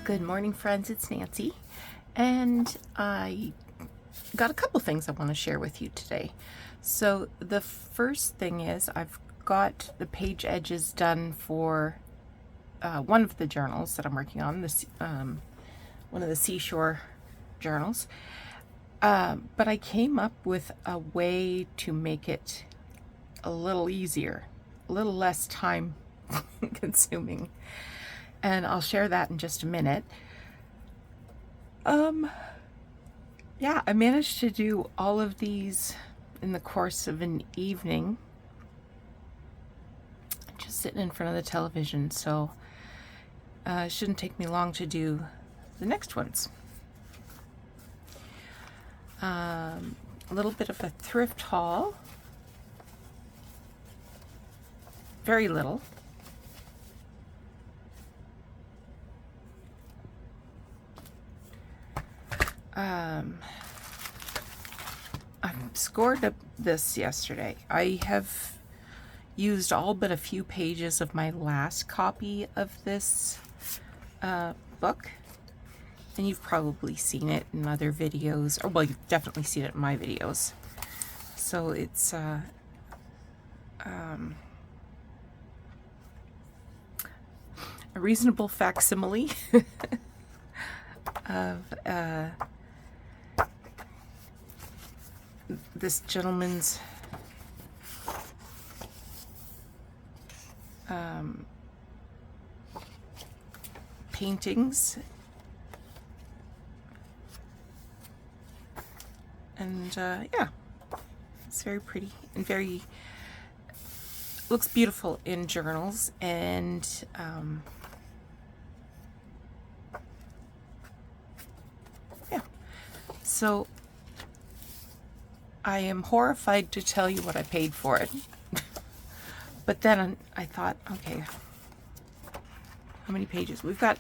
Good morning, friends. It's Nancy, and I got a couple things I want to share with you today. So the first thing is I've got the page edges done for one of the journals that I'm working on, this one of the seashore journals. But I came up with a way to make it a little easier, a little less time consuming. And I'll share that in just a minute. Yeah, I managed to do all of these in the course of an evening, just sitting in front of the television, so it shouldn't take me long to do the next ones. A little bit of a thrift haul, very little. I scored up this yesterday. I have used all but a few pages of my last copy of this book, and you've probably seen it in other videos, or well, you've definitely seen it in my videos. So it's a reasonable facsimile of this gentleman's paintings, and yeah, it's very pretty and very looks beautiful in journals, and yeah, so I am horrified to tell you what I paid for it. But then I thought, okay, how many pages? We've got,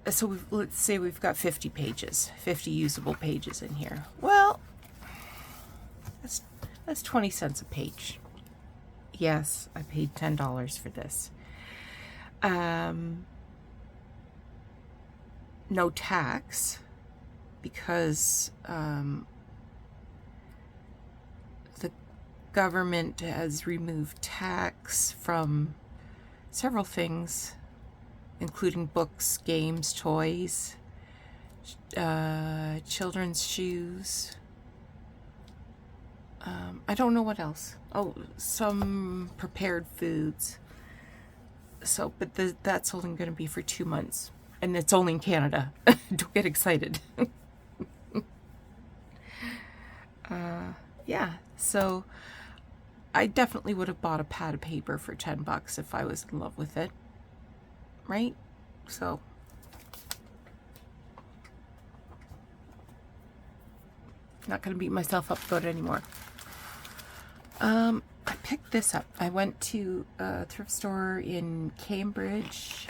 so let's say we've got 50 pages, 50 usable pages in here. Well, that's 20 cents a page. Yes, I paid $10 for this. No tax, because the government has removed tax from several things, including books, games, toys, children's shoes. I don't know what else. Oh, some prepared foods. So, but that's only going to be for 2 months, and it's only in Canada. Don't get excited. Yeah, so I definitely would have bought a pad of paper for $10 if I was in love with it, right? So not going to beat myself up about it anymore. I picked this up. I went to a thrift store in Cambridge,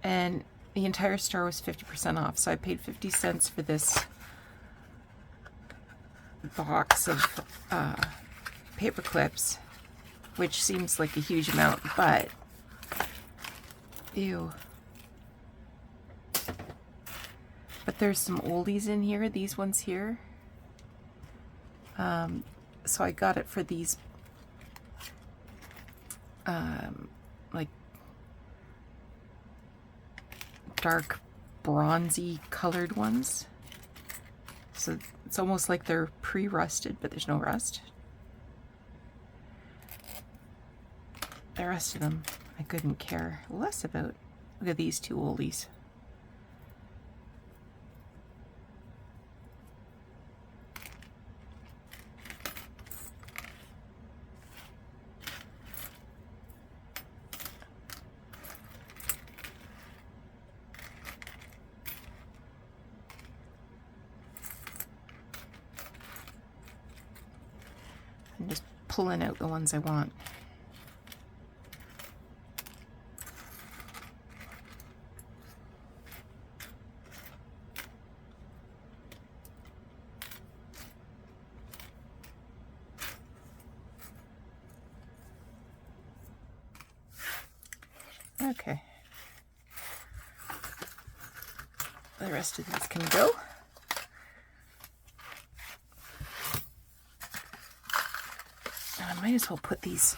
and the entire store was 50% off, so I paid 50 cents for this box of paper clips, which seems like a huge amount, but ew. But there's some oldies in here, these ones here. So I got it for these like dark bronzy colored ones. So it's almost like they're pre-rusted, but there's no rust. The rest of them I couldn't care less about. Look at these two oldies. I'm just pulling out the ones I want. Okay. The rest of these can go. I might as well put these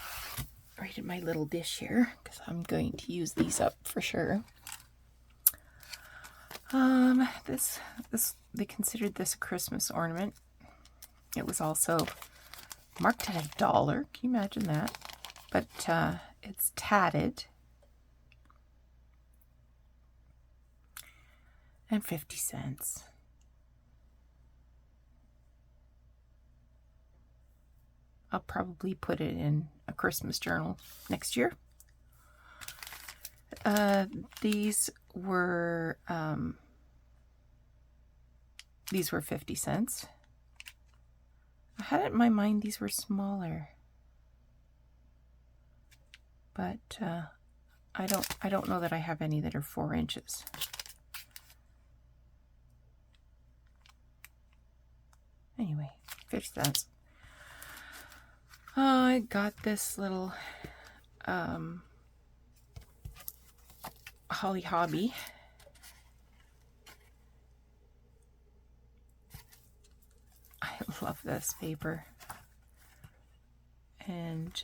right in my little dish here because I'm going to use these up for sure. This they considered this a Christmas ornament. It was also marked at $1. Can you imagine that? But it's tatted. And 50 cents. I'll probably put it in a Christmas journal next year. These were 50 cents. I had it in my mind these were smaller, but I don't know that I have any that are 4 inches. Anyway, 50 cents. I got this little Holly Hobby. I love this paper. And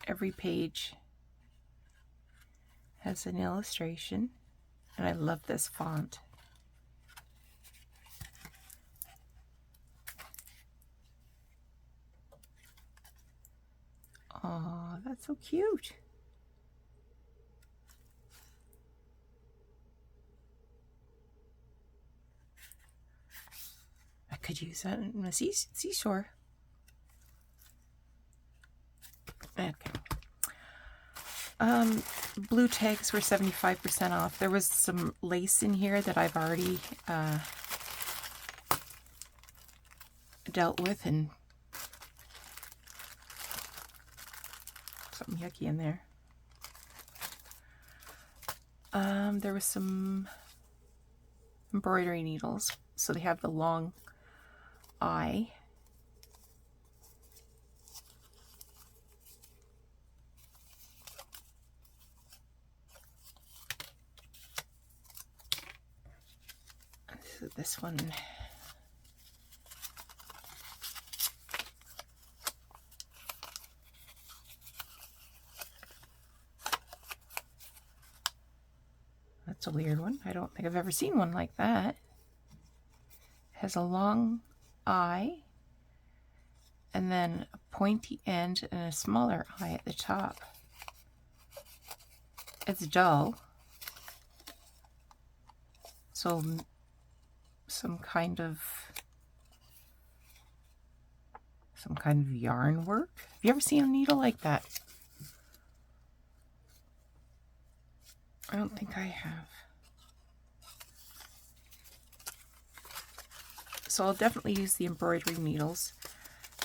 every page has an illustration. And I love this font. Oh, that's so cute. I could use that in the seashore. Okay. Blue tags were 75% off. There was some lace in here that I've already dealt with, and something yucky in there. There was some embroidery needles, so they have the long eye. This one. That's a weird one. I don't think I've ever seen one like that. It has a long eye and then a pointy end and a smaller eye at the top. It's dull. So some kind of yarn work. Have you ever seen a needle like that? I don't think I have. So I'll definitely use the embroidery needles.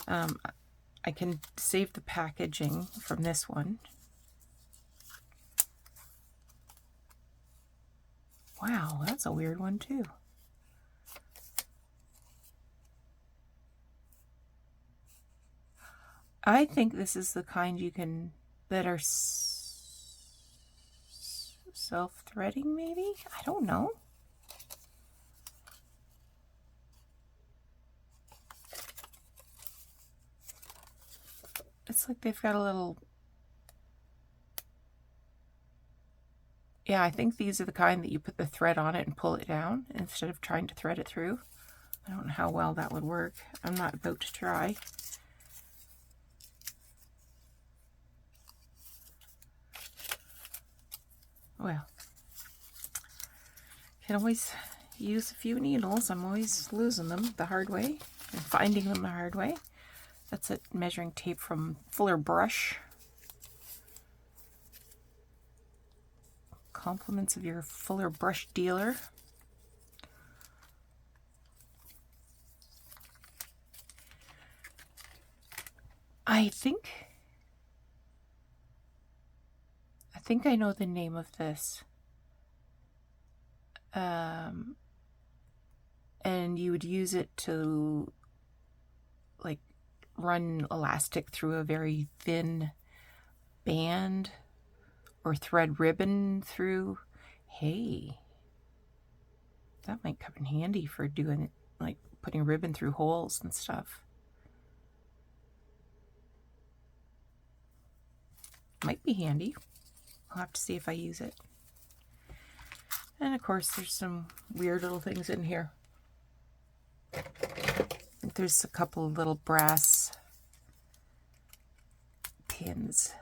I can save the packaging from this one. Wow, that's a weird one too. I think this is the kind you can, that are self-threading maybe? I don't know. It's like they've got a little... Yeah, I think these are the kind that you put the thread on it and pull it down instead of trying to thread it through. I don't know how well that would work. I'm not about to try. Well, can always use a few needles. I'm always losing them the hard way and finding them the hard way. That's a measuring tape from Fuller Brush. Compliments of your Fuller Brush dealer. I think I know the name of this. And you would use it to like run elastic through a very thin band or thread ribbon through Hey, that might come in handy for doing, like, putting ribbon through holes and stuff. Might be handy. I'll have to see if I use it. And of course, there's some weird little things in here. There's a couple of little brass pins.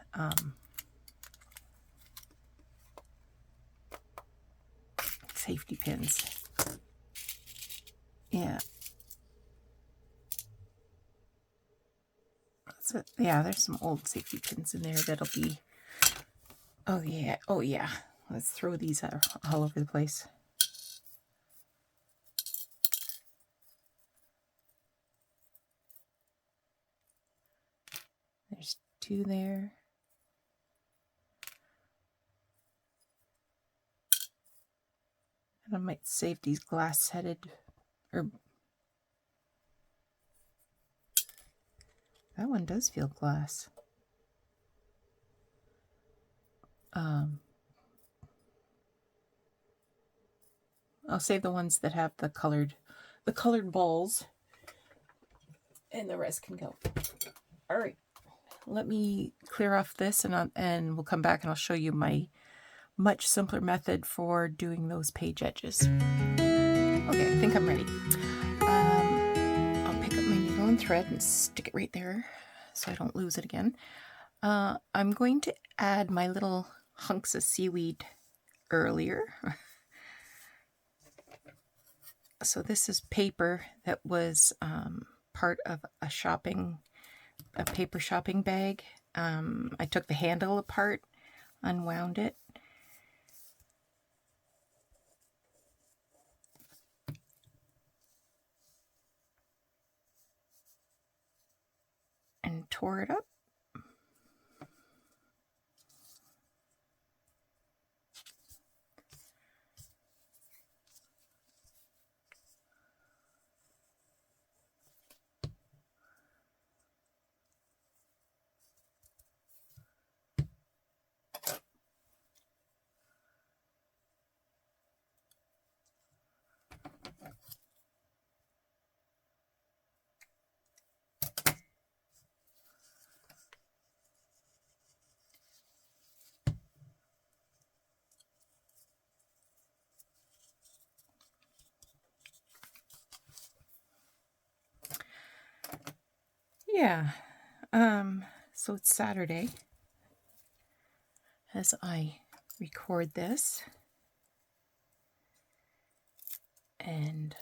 Safety pins. Yeah. So, yeah, there's some old safety pins in there that'll be... Oh, yeah. Oh, yeah. Let's throw these all over the place. There's 2 there. And I might save these glass-headed, or... That one does feel glass. I'll save the ones that have the colored balls, and the rest can go. All right, let me clear off this, and we'll come back and I'll show you my much simpler method for doing those page edges. Okay, I think I'm ready. I'll pick up my needle and thread and stick it right there so I don't lose it again. I'm going to add my little hunks of seaweed earlier. So this is paper that was part of a paper shopping bag. I took the handle apart, unwound it, and tore it up. Yeah, so it's Saturday as I record this, and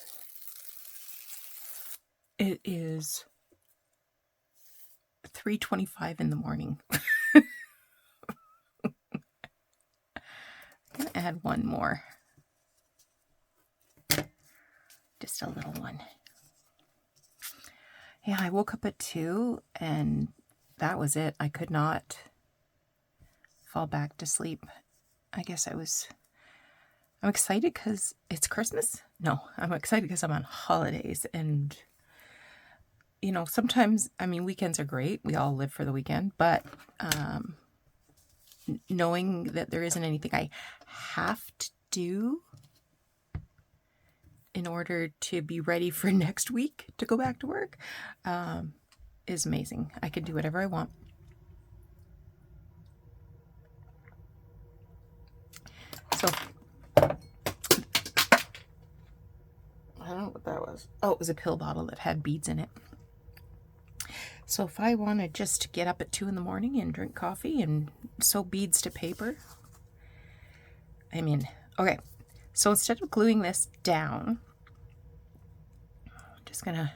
it is 3:25 in the morning. I'm gonna add one more, just a little one. Yeah, I woke up at 2 and that was it. I could not fall back to sleep. I guess I'm excited because it's Christmas. No, I'm excited because I'm on holidays, and you know, sometimes, I mean, weekends are great. We all live for the weekend, but knowing that there isn't anything I have to do in order to be ready for next week to go back to work is amazing. I can do whatever I want. So, I don't know what that was. Oh, it was a pill bottle that had beads in it. So if I want to just get up at 2 in the morning and drink coffee and sew beads to paper, I'm in. Okay, so instead of gluing this down, I'm just going to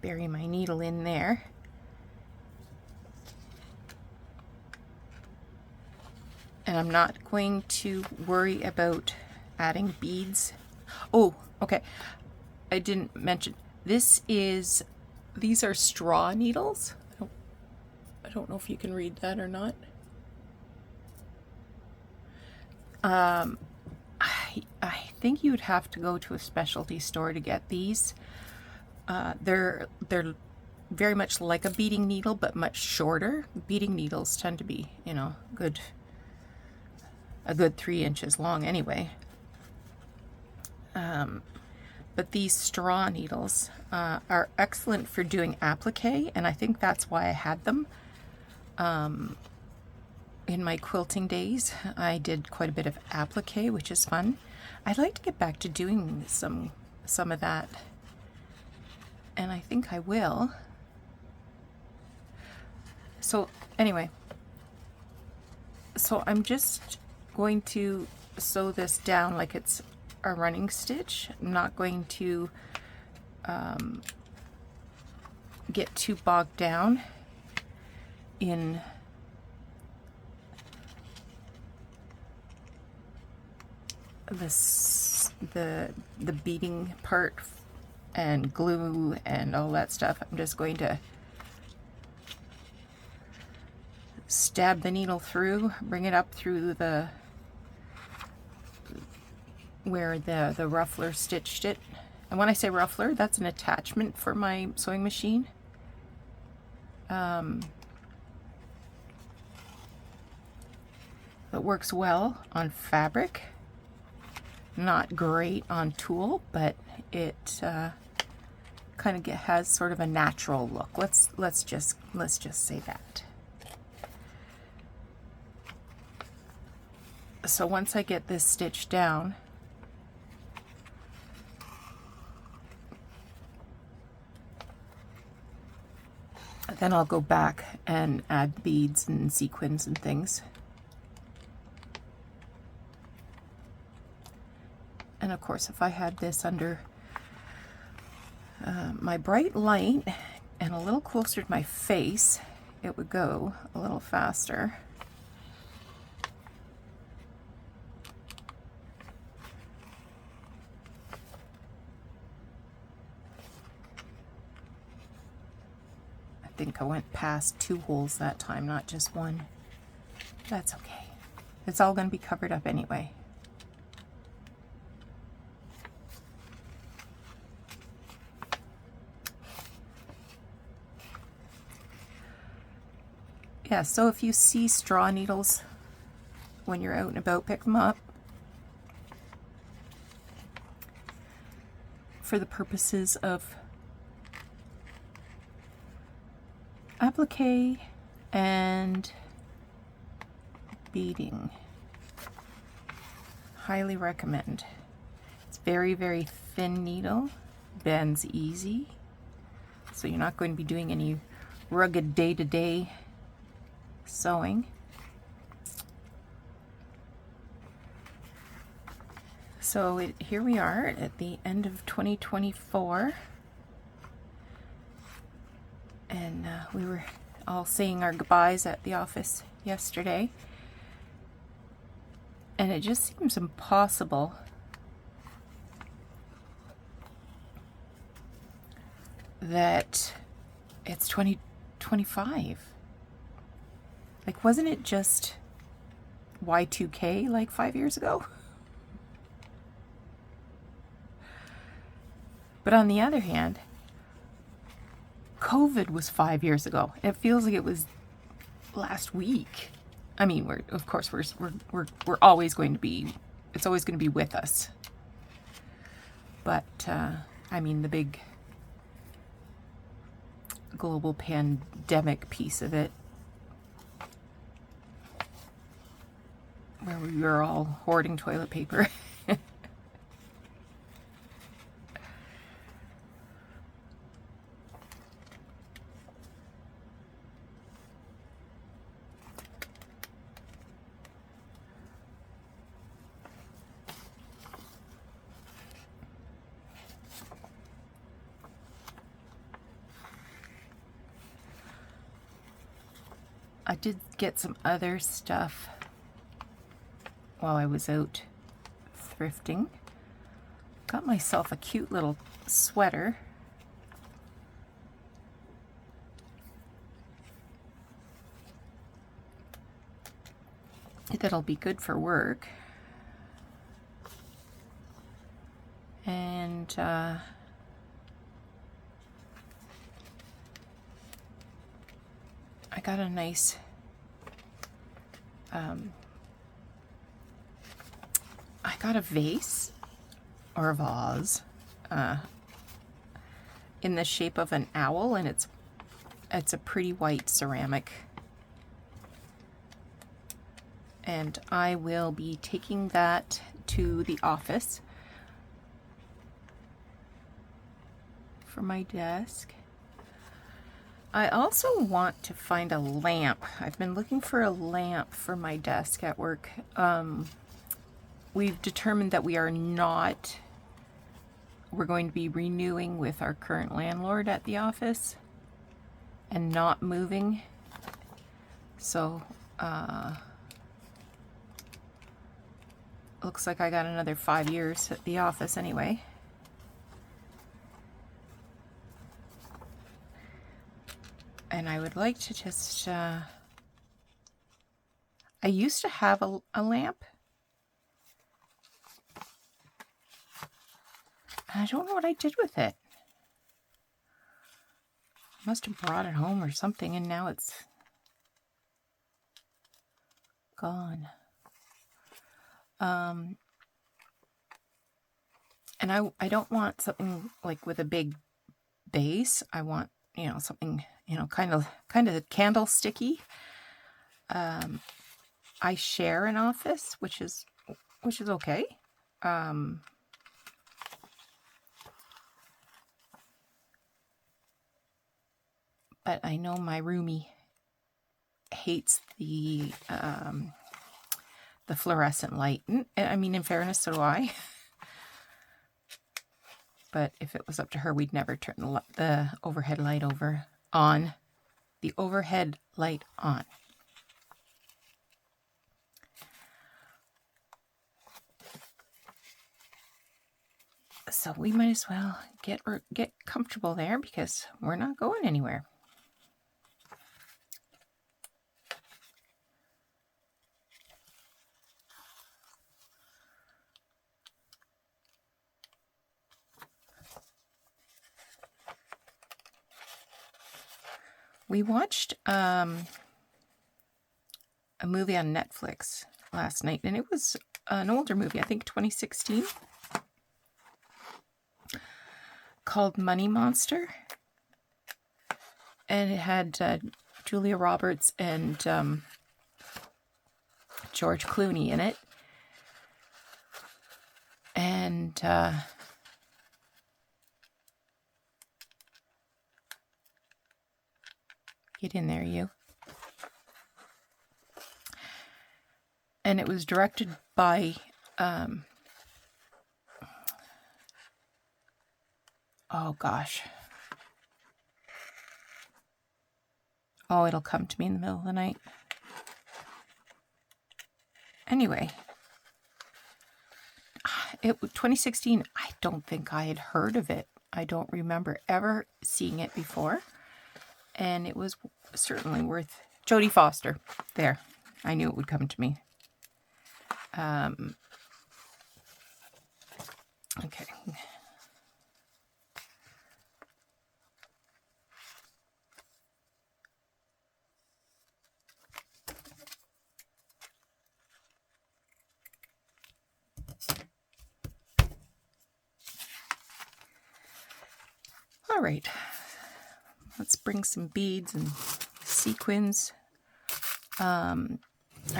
bury my needle in there. And I'm not going to worry about adding beads. Oh, okay. I didn't mention, these are straw needles. I don't know if you can read that or not. I think you'd have to go to a specialty store to get these. They're very much like a beading needle, but much shorter. Beading needles tend to be, you know, good a good 3 inches long anyway. But these straw needles are excellent for doing applique, and I think that's why I had them. In my quilting days, I did quite a bit of applique, which is fun. I'd like to get back to doing some of that, and I think I will. So anyway, so I'm just going to sew this down like it's a running stitch. I'm not going to get too bogged down in the beading part and glue and all that stuff. I'm just going to stab the needle through, bring it up through the where the ruffler stitched it. And when I say ruffler, that's an attachment for my sewing machine. It works well on fabric. Not great on tulle, but it kind of has sort of a natural look. Let's just say that. So once I get this stitched down, then I'll go back and add beads and sequins and things. And of course, if I had this under my bright light and a little closer to my face, it would go a little faster. I think I went past 2 holes that time, not just one. That's okay. It's all going to be covered up anyway. Yeah, so if you see straw needles when you're out and about, pick them up. For the purposes of applique and beading. Highly recommend. It's very, very thin needle, bends easy, so you're not going to be doing any rugged day-to-day sewing. So here we are at the end of 2024, and we were all saying our goodbyes at the office yesterday, and it just seems impossible that it's 2025. Like, wasn't it just Y2K like 5 years ago? But on the other hand, COVID was 5 years ago. It feels like it was last week. I mean, of course we're always going to be, it's always going to be with us. But I mean, the big global pandemic piece of it, where we were all hoarding toilet paper. I did get some other stuff while I was out thrifting. Got myself a cute little sweater. That'll be good for work. And I got a nice I got a vase or a vase in the shape of an owl, and it's a pretty white ceramic. And I will be taking that to the office for my desk. I also want to find a lamp. I've been looking for a lamp for my desk at work. We've determined that we're going to be renewing with our current landlord at the office and not moving. So, looks like I got another 5 years at the office anyway. And I would like to just, I used to have a lamp. I don't know what I did with it. Must have brought it home or something, and now it's gone. And I don't want something like with a big base. I want, something, kind of candlesticky. I share an office, which is okay. But I know my roomie hates the fluorescent light. I mean, in fairness, so do I. But if it was up to her, we'd never turn the overhead light on. The overhead light on. So we might as well get comfortable there because we're not going anywhere. We watched a movie on Netflix last night, and it was an older movie, I think 2016, called Money Monster. And it had Julia Roberts and George Clooney in it. And get in there, you. And it was directed by oh gosh. Oh, it'll come to me in the middle of the night. Anyway, 2016, I don't think I had heard of it. I don't remember ever seeing it before. And it was certainly worth... Jodie Foster. There. I knew it would come to me. Okay. All right. Let's bring some beads and sequins. I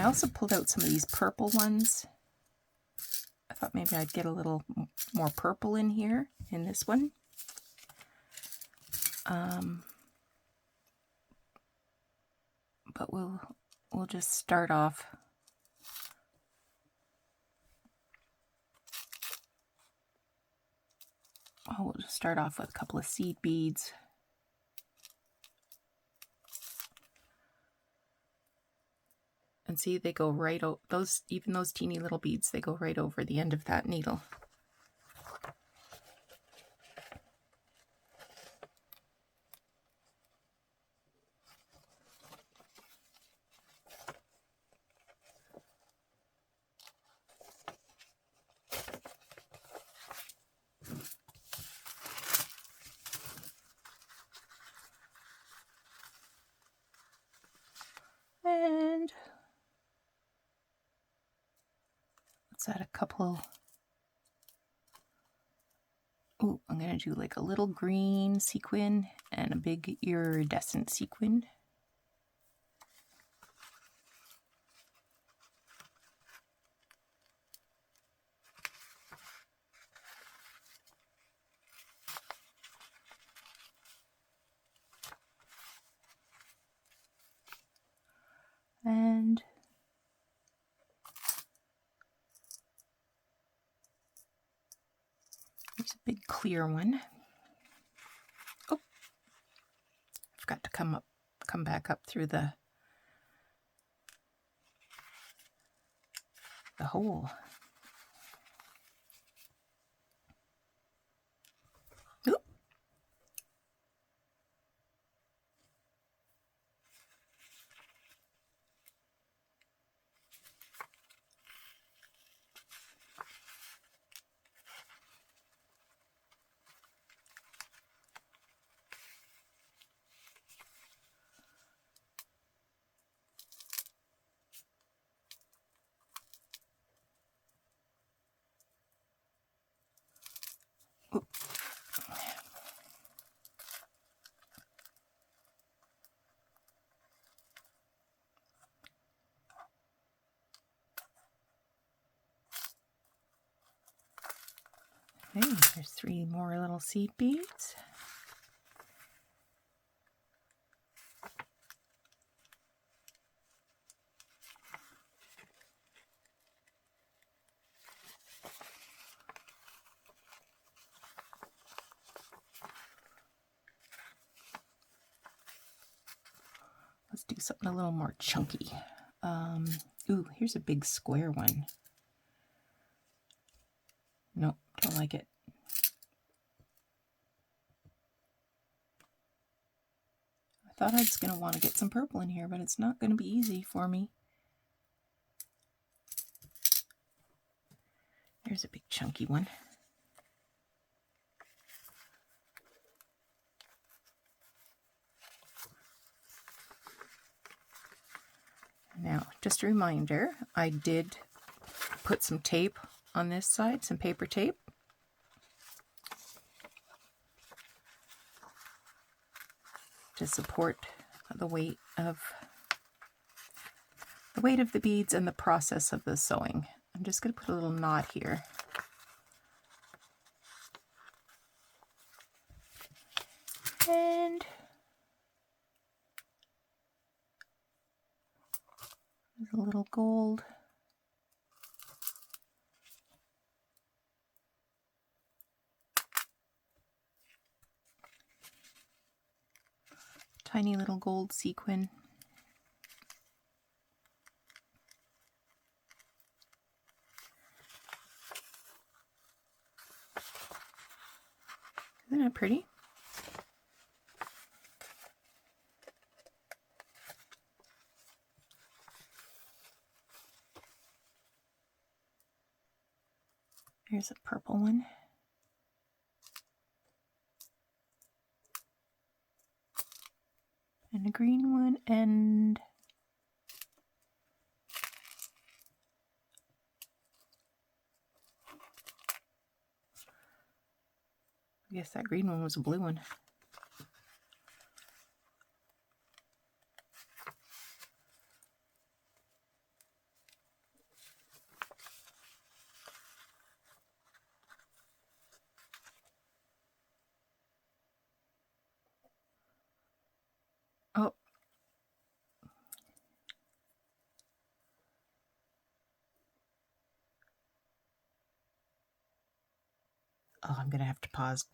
also pulled out some of these purple ones. I thought maybe I'd get a little more purple in here, in this one. But we'll just start off. We'll just start off with a couple of seed beads. And see, they go right over even those teeny little beads, they go right over the end of that needle. And add a couple. Oh, I'm going to do like a little green sequin and a big iridescent sequin. And there's a big clear one. Oh, I forgot to come back up through the hole. Oop. Okay, there's 3 more little seed beads. Let's do something a little more chunky. Ooh, here's a big square one. Nope, don't like it. I thought I was going to want to get some purple in here, but it's not going to be easy for me. There's a big chunky one. Now, just a reminder, I did put some tape on this side, some paper tape. To support the weight of the beads and the process of the sewing. I'm just going to put a little knot here. And there's a little gold. Tiny little gold sequin. Isn't that pretty? Here's a purple one. And a green one, and I guess that green one was a blue one. Oh. Oh, I'm going to have to pause.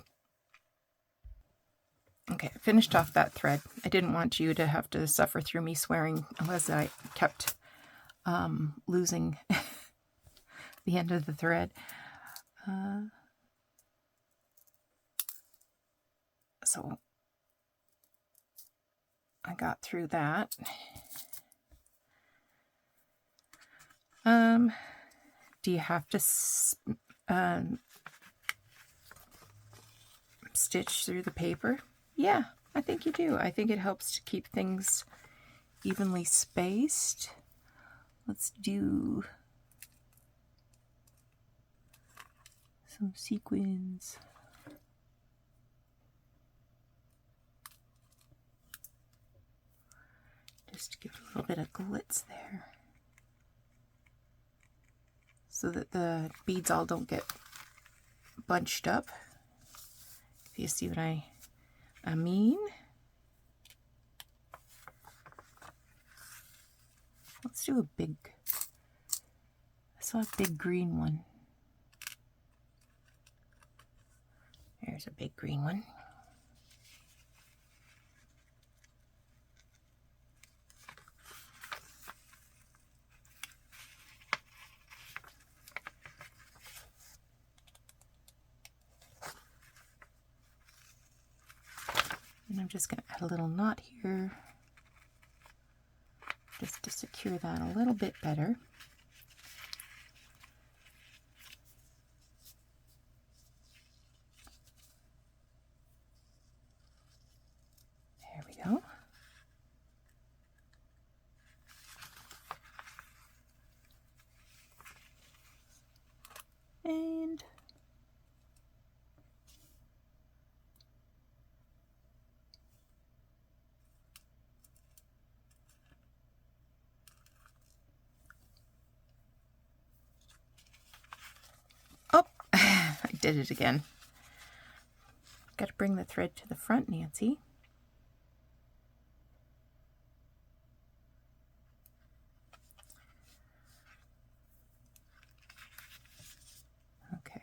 Okay, I finished off that thread. I didn't want you to have to suffer through me swearing unless I kept losing the end of the thread. So I got through that. Do you have to stitch through the paper? Yeah, I think you do. I think it helps to keep things evenly spaced. Let's do Some sequins. Just to give it a little bit of glitz there, so that the beads all don't get bunched up. If you see what I mean. Let's do a big, I saw a big green one. There's a big green one. And I'm just going to add a little knot here just to secure that a little bit better. There we go. And oh, I did it again. Got to bring the thread to the front, Nancy. Okay.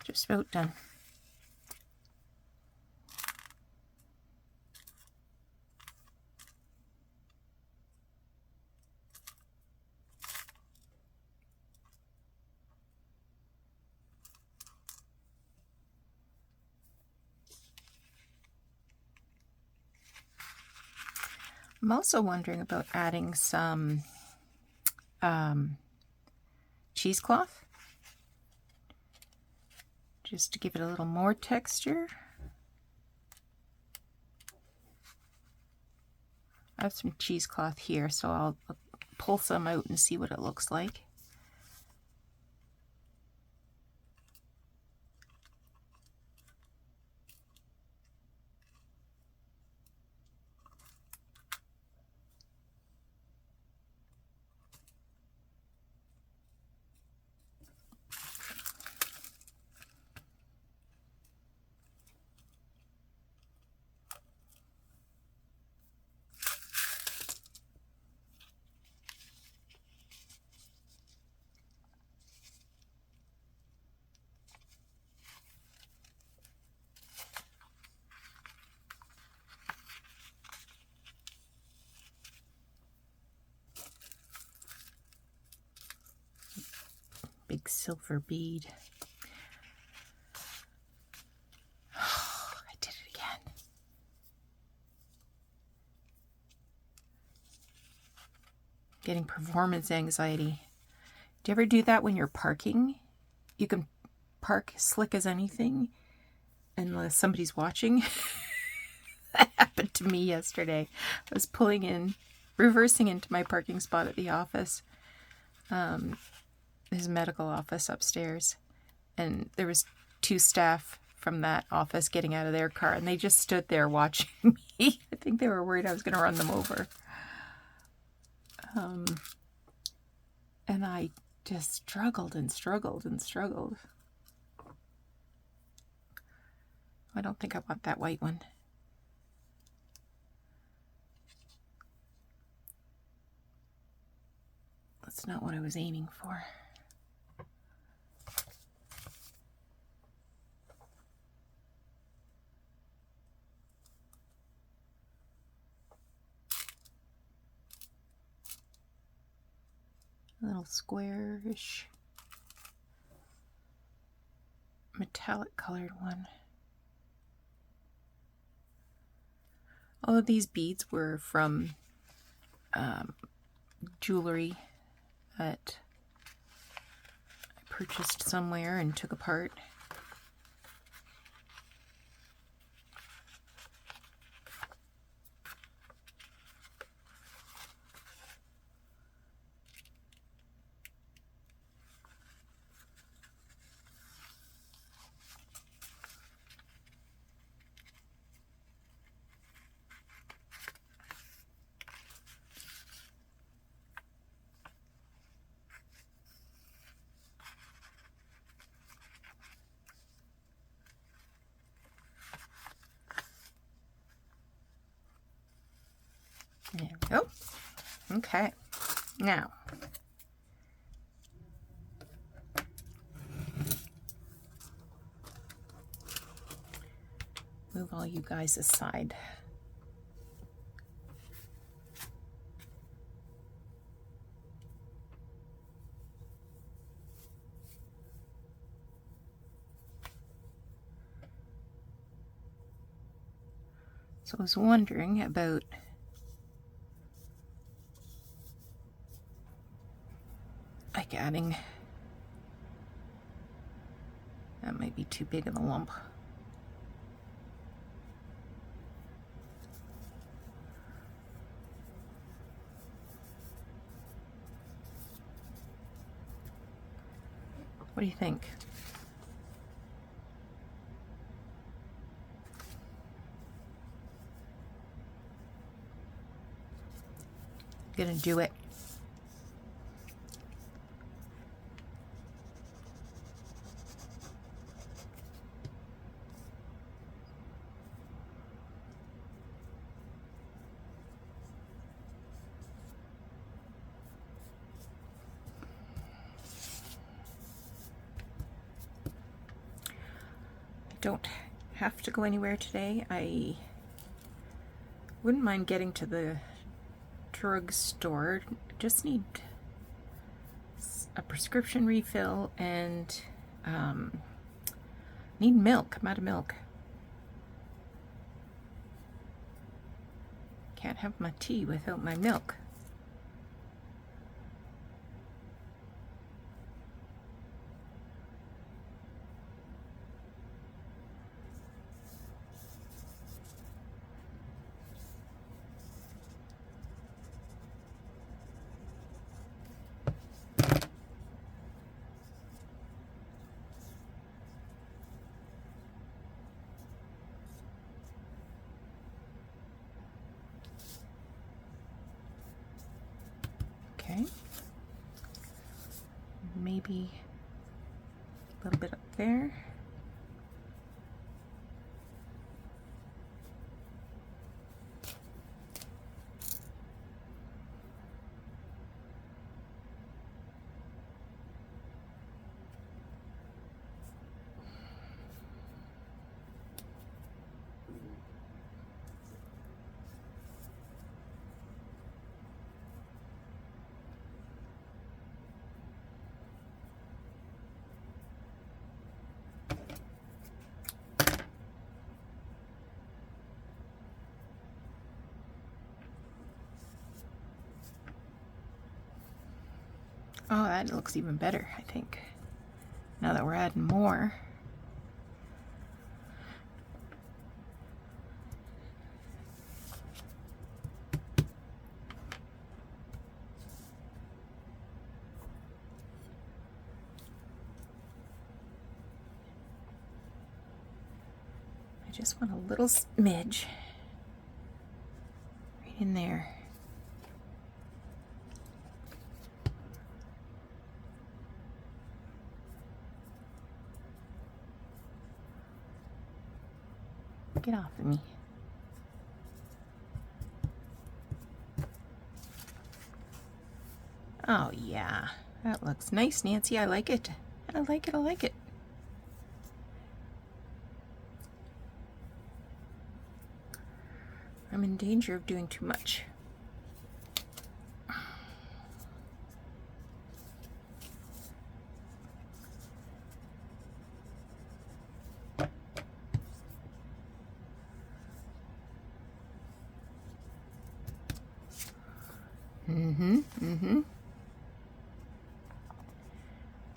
Just about done. I'm also wondering about adding some cheesecloth, just to give it a little more texture. I have some cheesecloth here, so I'll pull some out and see what it looks like. Big silver bead. Oh, I did it again. Getting performance anxiety. Do you ever do that when you're parking? You can park slick as anything unless somebody's watching. That happened to me yesterday. I was pulling in, reversing into my parking spot at the office. His medical office upstairs, and there was two staff from that office getting out of their car, and they just stood there watching me. I think they were worried I was going to run them over. And I just struggled and struggled and struggled. I don't think I want that white one. That's not what I was aiming for. A little squarish metallic colored one. All of these beads were from jewelry that I purchased somewhere and took apart. There we go. Okay, now move all you guys aside. So I was wondering about like adding, that might be too big of a lump. What do you think? Gonna do it. Don't have to go anywhere today. I wouldn't mind getting to the drugstore. Just need a prescription refill and need milk. I'm out of milk. Can't have my tea without my milk. Okay, maybe a little bit up there. Oh, that looks even better, I think, now that we're adding more. I just want a little smidge right in there. Get off of me. Oh yeah, that looks nice, Nancy. I like it. I like it, I like it. I'm in danger of doing too much.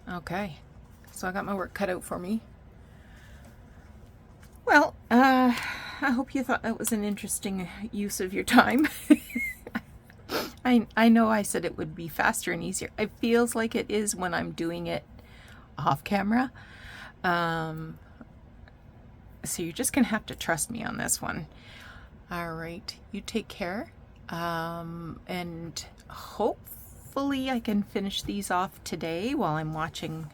Okay, so I got my work cut out for me. Well, I hope you thought that was an interesting use of your time. I know I said it would be faster and easier. It feels like it is when I'm doing it off camera. So you're just gonna have to trust me on this one. All right, you take care. And hopefully I can finish these off today while I'm watching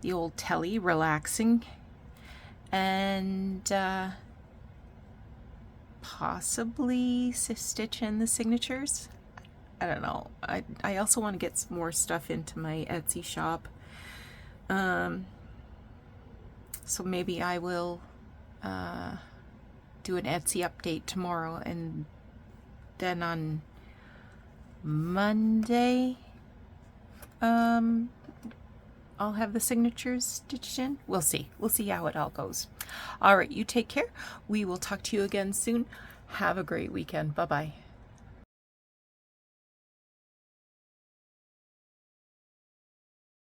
the old telly, relaxing. And possibly stitch in the signatures. I don't know. I also want to get some more stuff into my Etsy shop. So maybe I will do an Etsy update tomorrow, and then on Monday I'll have the signatures stitched in. We'll see. We'll see how it all goes. All right, you take care. We will talk to you again soon. Have a great weekend. Bye-bye.